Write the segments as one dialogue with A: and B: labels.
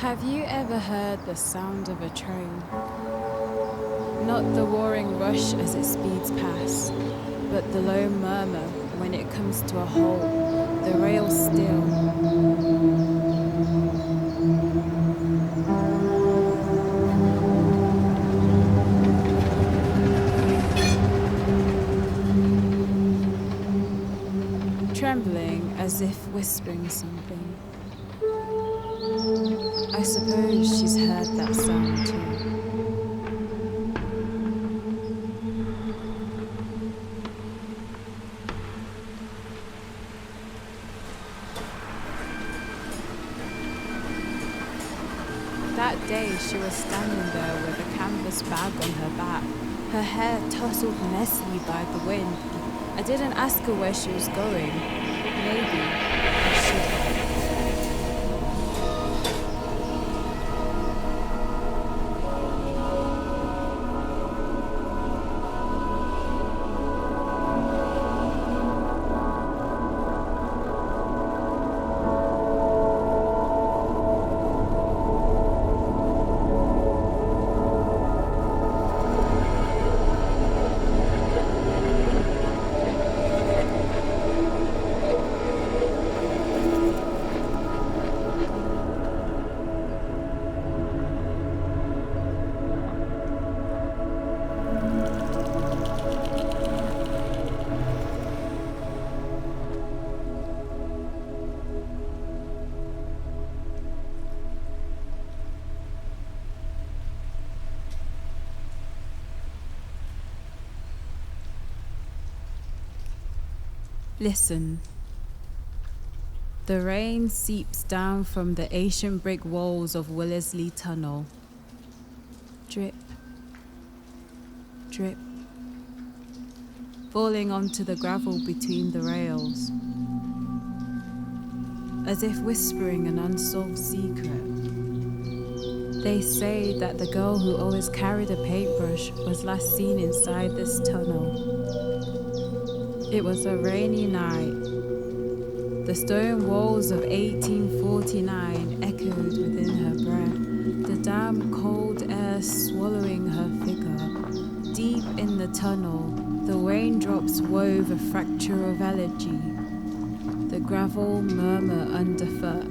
A: Have you ever heard the sound of a train? Not the roaring rush as it speeds past, but the low murmur when it comes to a halt, the rail still. Trembling as if whispering something. I suppose she's heard that sound too. That day she was standing there with a canvas bag on her back, her hair tousled messily by the wind. I didn't ask her where she was going. Maybe I should have. Listen. The rain seeps down from the ancient brick walls of Wellesley Tunnel. Drip, drip, falling onto the gravel between the rails, as if whispering an unsolved secret. They say that the girl who always carried a paintbrush was last seen inside this tunnel. It was a rainy night. The stone walls of 1849 echoed within her breath, the damp cold air swallowing her figure. Deep in the tunnel, the raindrops wove a fracture of elegy. The gravel murmur underfoot,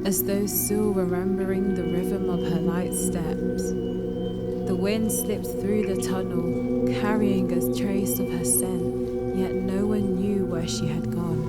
A: as though still remembering the rhythm of her light steps. The wind slipped through the tunnel, carrying a trace of her scent, yet no one knew where she had gone.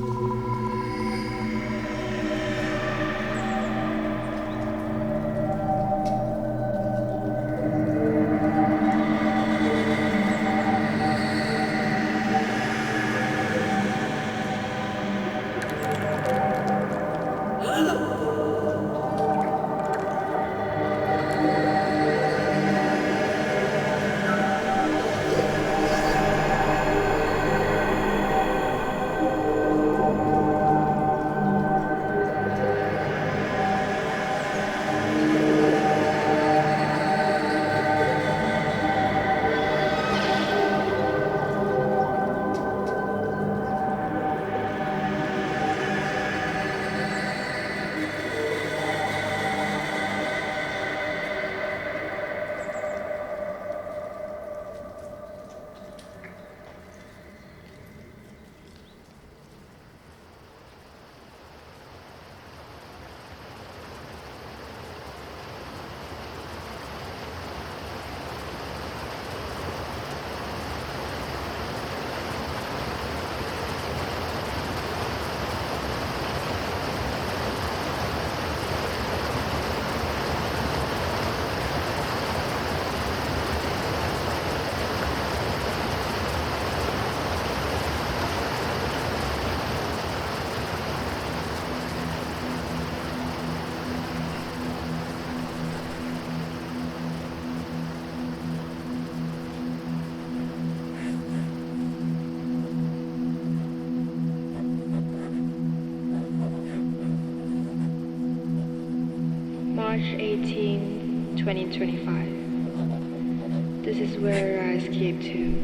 B: March 18, 2025. This is where I escaped to.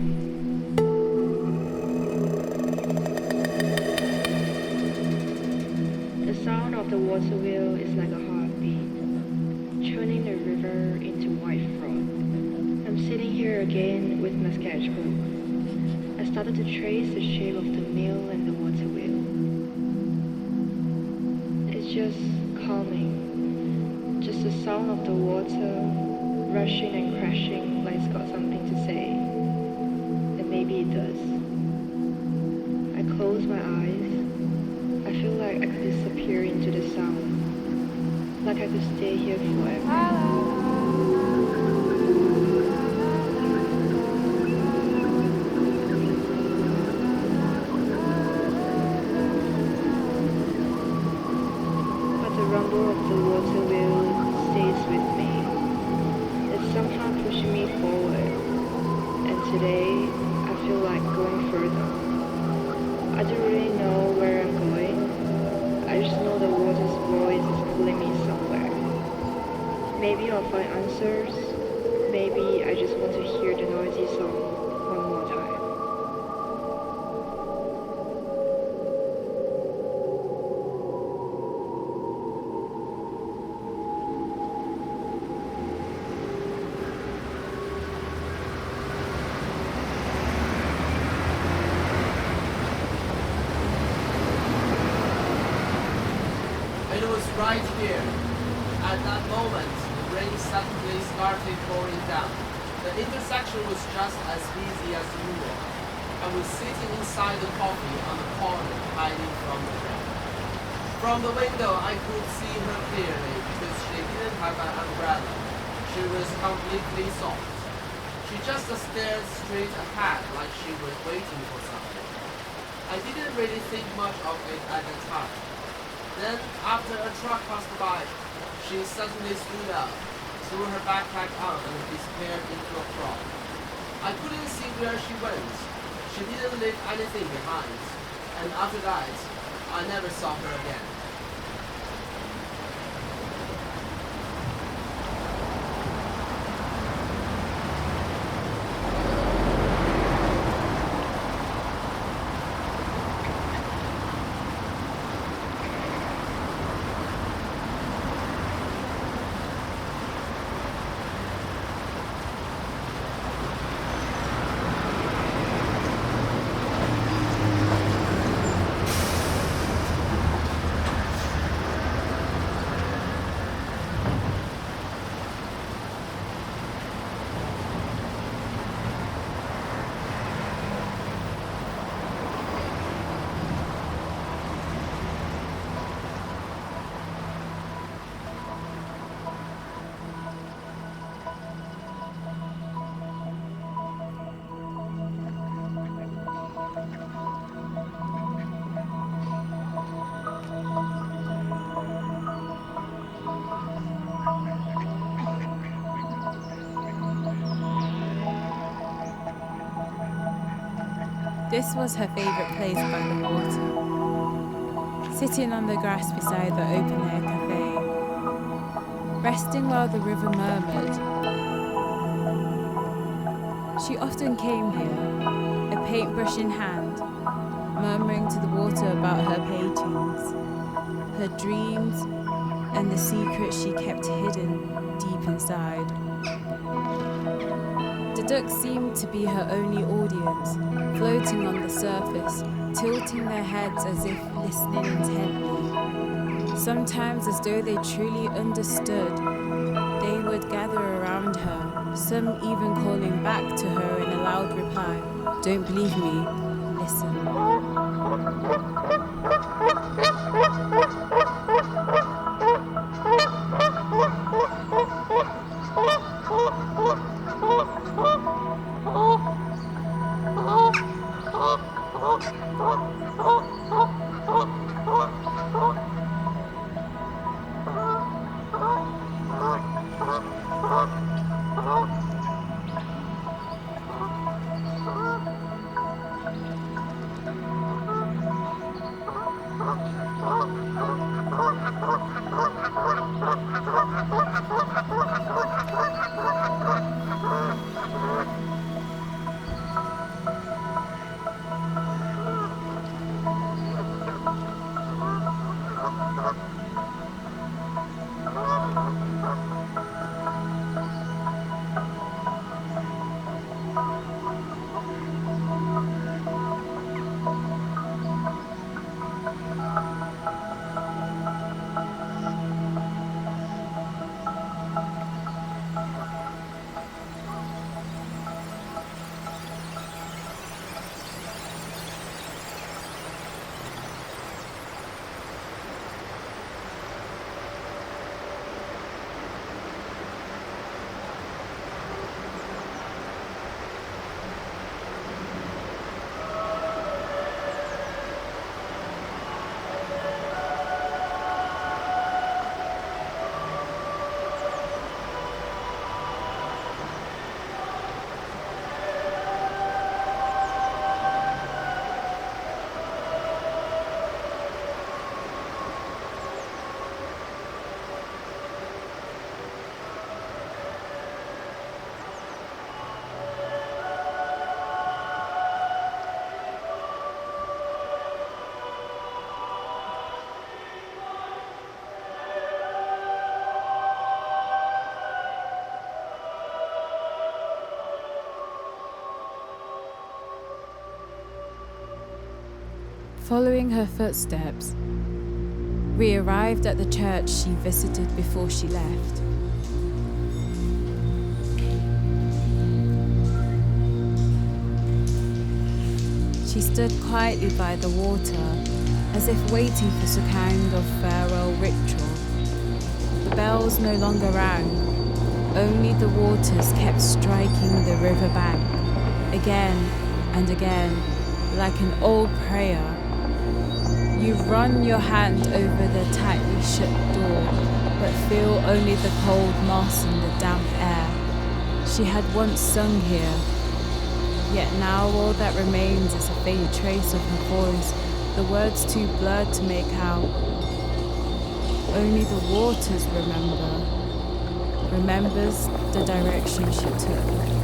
B: The sound of the water wheel is like a heartbeat. turning the river into white froth. I'm sitting here again with my sketchbook. I started to trace the shape of the mill and the water wheel. It's just calming, just the sound of the water rushing and crashing like it's got something to say. And maybe it does. I close my eyes. I feel like I could disappear into the sound, like I could stay here forever. But the rumble of the water wheel stays with me. It's somehow pushing me forward. And today, I feel like going further. I don't really know where I'm going. I just know the water's voice is pulling me somewhere. Maybe I'll find answers. Maybe I just want to hear the noisy song one more time.
C: It was right here. At that moment, the rain suddenly started pouring down. The intersection was just as busy as usual. I was sitting inside the coffee on the corner, hiding from the rain. From the window, I could see her clearly because she didn't have an umbrella. She was completely soft. She just stared straight ahead like she was waiting for something. I didn't really think much of it at the time. Then, after a truck passed by, she suddenly stood up, threw her backpack on, and disappeared into a crowd. I couldn't see where she went. She didn't leave anything behind. And after that, I never saw her again.
A: This was her favourite place by the water, sitting on the grass beside the open-air cafe, resting while the river murmured. She often came here, a paintbrush in hand, murmuring to the water about her paintings, her dreams, and the secrets she kept hidden deep inside. The ducks seemed to be her only audience, floating on the surface, tilting their heads as if listening intently. Sometimes, as though they truly understood, they would gather around her, some even calling back to her in a loud reply, "Don't believe me, listen." Following her footsteps, we arrived at the church she visited before she left. She stood quietly by the water, as if waiting for some kind of farewell ritual. The bells no longer rang, only the waters kept striking the river bank, again and again, like an old prayer. You run your hand over the tightly shut door, but feel only the cold moss and the damp air. She had once sung here, yet now all that remains is a faint trace of her voice, the words too blurred to make out. Only the waters remembers the direction she took.